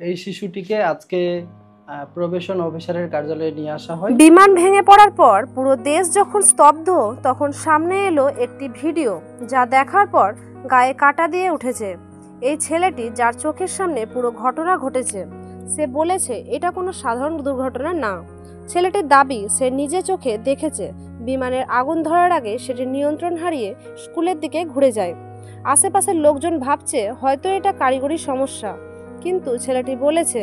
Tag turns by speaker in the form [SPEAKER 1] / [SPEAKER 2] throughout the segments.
[SPEAKER 1] এই শিশুটিকে আজকে প্রবেশন অফিসারের কার্যালয়ে নিয়ে আসা হয়।
[SPEAKER 2] বিমান ভেঙে পড়ার পর পুরো দেশ যখন স্তব্ধ, তখন সামনে এলো একটি ভিডিও, যা দেখার পর গায়ে কাঁটা দিয়ে উঠেছে। এই ছেলেটি, যার চোখের সামনে পুরো ঘটনা ঘটেছে, সে বলেছে এটা কোনো সাধারণ দুর্ঘটনা না। ছেলেটির দাবি সে নিজে চোখে দেখেছে বিমানের আগুন ধরার আগে সেটি নিয়ন্ত্রণ হারিয়ে স্কুলের দিকে ঘুরে যায়। আশেপাশের লোকজন ভাবছে হয়তো এটা কারিগরি সমস্যা, কিন্তু ছেলেটি বলেছে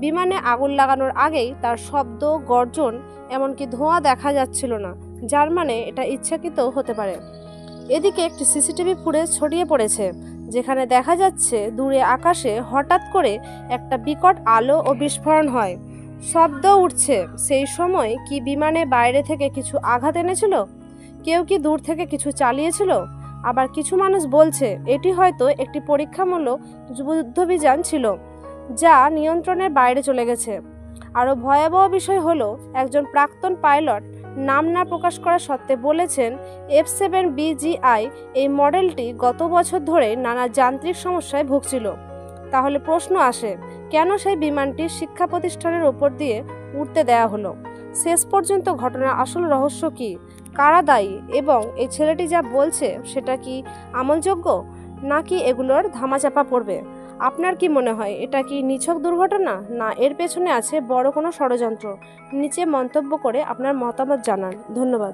[SPEAKER 2] বিমানে আগুন লাগানোর আগেই তার শব্দ, গর্জন, এমনকি ধোঁয়া দেখা যাচ্ছিল না, যার মানে এটা ইচ্ছাকৃত হতে পারে। এদিকে একটি সিসিটিভি ফুটেজ ছড়িয়ে পড়েছে, যেখানে দেখা যাচ্ছে দূরে আকাশে হঠাৎ করে একটা বিকট আলো ও বিস্ফোরণ হয়, শব্দ উঠছে। সেই সময় কি বিমানে বাইরে থেকে কিছু আঘাত এনেছিল? কেউ কি দূর থেকে কিছু চালিয়েছিল? আবার কিছু মানুষ বলছে এটি হয়তো একটি পরীক্ষামূলক যুদ্ধবিমান ছিল, যা নিয়ন্ত্রণের বাইরে চলে গেছে। আরও ভয়াবহ বিষয় হলো, একজন প্রাক্তন পাইলট নাম না প্রকাশ করা সত্ত্বে বলেছেন F7BGI এই মডেলটি গত বছর ধরে নানা যান্ত্রিক সমস্যায় ভুগছিল। তাহলে প্রশ্ন আসে, কেন সেই বিমানটি শিক্ষা প্রতিষ্ঠানের ওপর দিয়ে উঠতে দেয়া হলো? শেষ পর্যন্ত ঘটনার আসল রহস্য কি, কারা দায়ী, এবং এই ছেলেটি যা বলছে সেটা কি আমলযোগ্য, নাকি এগুলোর ধামাচাপা পড়বে? আপনার কি মনে হয়, এটা কি নিছক দুর্ঘটনা, না এর পেছনে আছে বড় কোনো ষড়যন্ত্র? নিচে মন্তব্য করে আপনার মতামত জানান। ধন্যবাদ।